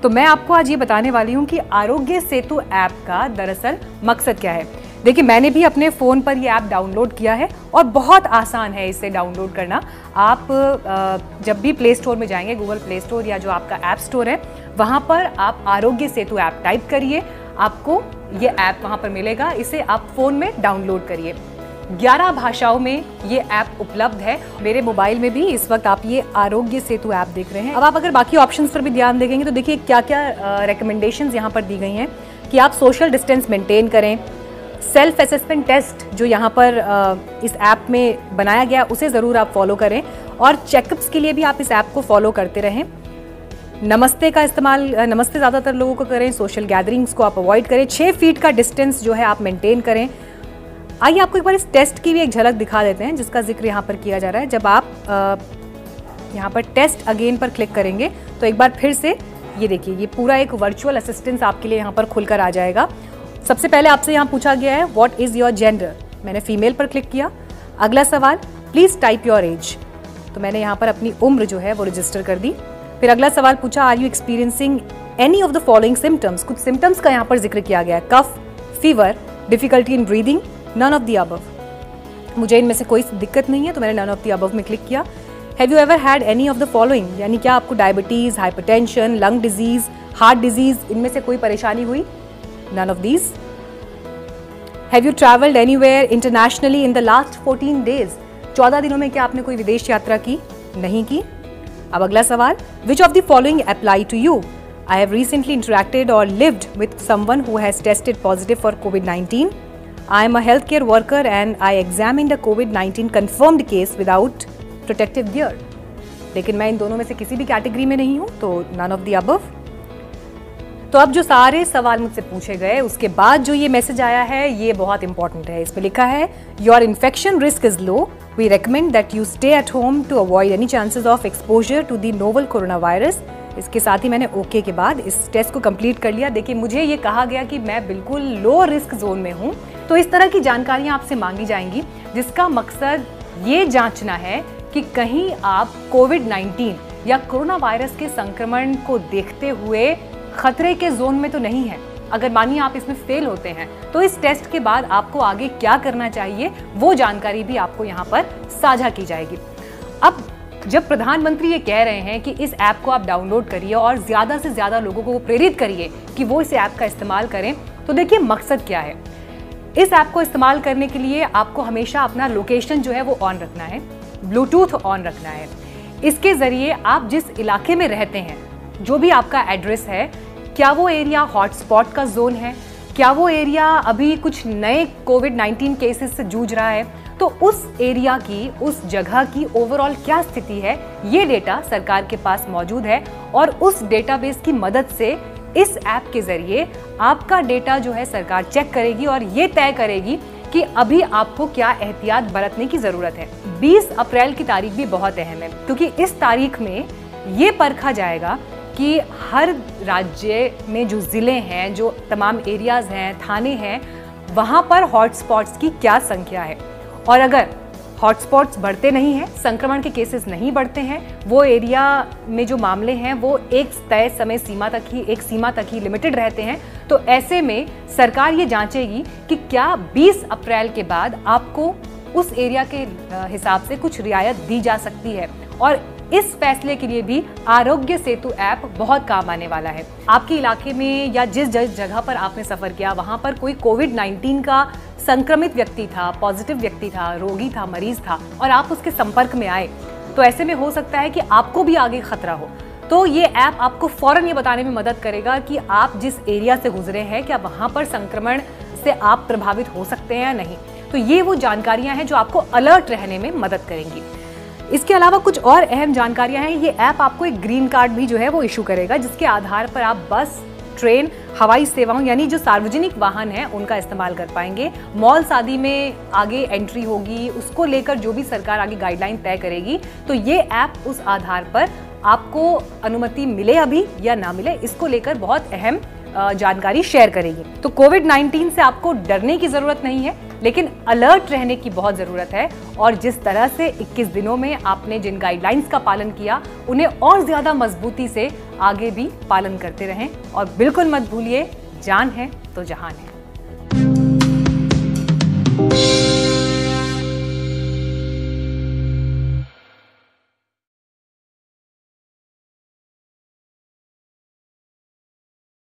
तो मैं आपको आज ये बताने वाली हूँ कि आरोग्य सेतु ऐप का दरअसल मकसद क्या है। देखिए, मैंने भी अपने फ़ोन पर ये ऐप डाउनलोड किया है और बहुत आसान है इसे डाउनलोड करना। आप जब भी प्ले स्टोर में जाएंगे, गूगल प्ले स्टोर या जो आपका ऐप स्टोर है, वहाँ पर आप आरोग्य सेतु ऐप टाइप करिए, आपको ये ऐप वहाँ पर मिलेगा। इसे आप फ़ोन में डाउनलोड करिए। 11 भाषाओं में ये ऐप उपलब्ध है। मेरे मोबाइल में भी इस वक्त आप ये आरोग्य सेतु ऐप देख रहे हैं। अब आप अगर बाकी ऑप्शंस पर भी ध्यान देखेंगे तो देखिए क्या क्या रिकमेंडेशंस यहाँ पर दी गई हैं कि आप सोशल डिस्टेंस मेंटेन करें, सेल्फ असेसमेंट टेस्ट जो यहाँ पर इस ऐप में बनाया गया उसे ज़रूर आप फॉलो करें, और चेकअप्स के लिए भी आप इस ऐप को फॉलो करते रहें। नमस्ते का इस्तेमाल, नमस्ते ज़्यादातर लोगों को करें। सोशल गैदरिंग्स को आप अवॉइड करें। 6 फीट का डिस्टेंस जो है आप मेंटेन करें। आइए आपको एक बार इस टेस्ट की भी एक झलक दिखा देते हैं जिसका जिक्र यहाँ पर किया जा रहा है। जब आप यहाँ पर टेस्ट अगेन पर क्लिक करेंगे तो एक बार फिर से ये देखिए, ये पूरा एक वर्चुअल असिस्टेंस आपके लिए यहाँ पर खुलकर आ जाएगा। सबसे पहले आपसे यहाँ पूछा गया है व्हाट इज़ योर जेंडर। मैंने फीमेल पर क्लिक किया। अगला सवाल, प्लीज़ टाइप योर एज। तो मैंने यहाँ पर अपनी उम्र जो है वो रजिस्टर कर दी। फिर अगला सवाल पूछा, are you experiencing any of the following symptoms. कुछ सिम्टम्स का यहाँ पर जिक्र किया गया है, cough, fever, difficulty in breathing, none of the above. मुझे इनमें से कोई दिक्कत नहीं है तो मैंने नन ऑफ द अबव में क्लिक किया। Have you ever had any of the following, यानी क्या आपको diabetes, hypertension, lung disease, heart disease, इनमें से कोई परेशानी हुई, none of these. Have you travelled anywhere internationally in the last 14 days, 14 दिनों में क्या आपने कोई विदेश यात्रा की, नहीं की। अब अगला सवाल, which of the following apply to you. I have recently interacted और lived with someone who has tested positive for COVID-19. I am a healthcare worker and I examined a COVID-19 confirmed case without protective gear. लेकिन मैं इन दोनों में से किसी भी category में नहीं हूं, तो none of the above. तो अब जो सारे सवाल मुझसे पूछे गए उसके बाद जो ये मैसेज आया है ये बहुत इंपॉर्टेंट है। इसमें लिखा है your infection risk is low, we recommend that you stay at home to avoid any chances of exposure to the novel corona virus. इसके साथ ही मैंने ओके के बाद इस टेस्ट को कंप्लीट कर लिया। देखिए, मुझे ये कहा गया कि मैं बिल्कुल लो रिस्क जोन में हूँ। तो इस तरह की जानकारियां आपसे मांगी जाएंगी जिसका मकसद ये जांचना है कि कहीं आप COVID-19 या कोरोना वायरस के संक्रमण को देखते हुए खतरे के जोन में तो नहीं है। अगर मानिए आप इसमें फेल होते हैं तो इस टेस्ट के बाद आपको आगे क्या करना चाहिए वो जानकारी भी आपको यहाँ पर साझा की जाएगी। अब जब प्रधानमंत्री ये कह रहे हैं कि इस ऐप को आप डाउनलोड करिए और ज़्यादा से ज़्यादा लोगों को प्रेरित करिए कि वो इस ऐप का इस्तेमाल करें, तो देखिए मकसद क्या है। इस ऐप को इस्तेमाल करने के लिए आपको हमेशा अपना लोकेशन जो है वो ऑन रखना है, ब्लूटूथ ऑन रखना है। इसके ज़रिए आप जिस इलाके में रहते हैं, जो भी आपका एड्रेस है, क्या वो एरिया हॉटस्पॉट का जोन है, क्या वो एरिया अभी कुछ नए COVID-19 केसेस से जूझ रहा है, तो उस एरिया की, उस जगह की ओवरऑल क्या स्थिति है, ये डेटा सरकार के पास मौजूद है। और उस डेटाबेस की मदद से इस ऐप के जरिए आपका डेटा जो है सरकार चेक करेगी और ये तय करेगी कि अभी आपको क्या एहतियात बरतने की ज़रूरत है। 20 अप्रैल की तारीख भी बहुत अहम है क्योंकि इस तारीख में ये परखा जाएगा कि हर राज्य में जो ज़िले हैं, जो तमाम एरियाज़ हैं, थाने हैं, वहाँ पर हॉटस्पॉट्स की क्या संख्या है। और अगर हॉटस्पॉट्स बढ़ते नहीं हैं, संक्रमण के केसेस नहीं बढ़ते हैं, वो एरिया में जो मामले हैं वो एक तय समय सीमा तक ही, एक सीमा तक ही लिमिटेड रहते हैं, तो ऐसे में सरकार ये जांचेगी कि क्या 20 अप्रैल के बाद आपको उस एरिया के हिसाब से कुछ रियायत दी जा सकती है। और इस फैसले के लिए भी आरोग्य सेतु ऐप बहुत काम आने वाला है। आपके इलाके में या जिस जगह पर आपने सफ़र किया वहाँ पर कोई COVID-19 का संक्रमित व्यक्ति था, पॉजिटिव व्यक्ति था, रोगी था, मरीज था, और आप उसके संपर्क में आए, तो ऐसे में हो सकता है कि आपको भी आगे खतरा हो। तो ये ऐप आपको फौरन ये बताने में मदद करेगा कि आप जिस एरिया से गुजरे हैं क्या वहाँ पर संक्रमण से आप प्रभावित हो सकते हैं या नहीं। तो ये वो जानकारियाँ हैं जो आपको अलर्ट रहने में मदद करेंगी। इसके अलावा कुछ और अहम जानकारियां हैं। ये ऐप आपको एक ग्रीन कार्ड भी जो है वो इशू करेगा जिसके आधार पर आप बस, ट्रेन, हवाई सेवाओं यानी जो सार्वजनिक वाहन है उनका इस्तेमाल कर पाएंगे। मॉल्स आदि में आगे एंट्री होगी, उसको लेकर जो भी सरकार आगे गाइडलाइन तय करेगी, तो ये ऐप उस आधार पर आपको अनुमति मिले अभी या ना मिले, इसको लेकर बहुत अहम जानकारी शेयर करेगी। तो COVID-19 से आपको डरने की जरूरत नहीं है। लेकिन अलर्ट रहने की बहुत ज़रूरत है। और जिस तरह से 21 दिनों में आपने जिन गाइडलाइंस का पालन किया, उन्हें और ज़्यादा मजबूती से आगे भी पालन करते रहें। और बिल्कुल मत भूलिए, जान है तो जहान है।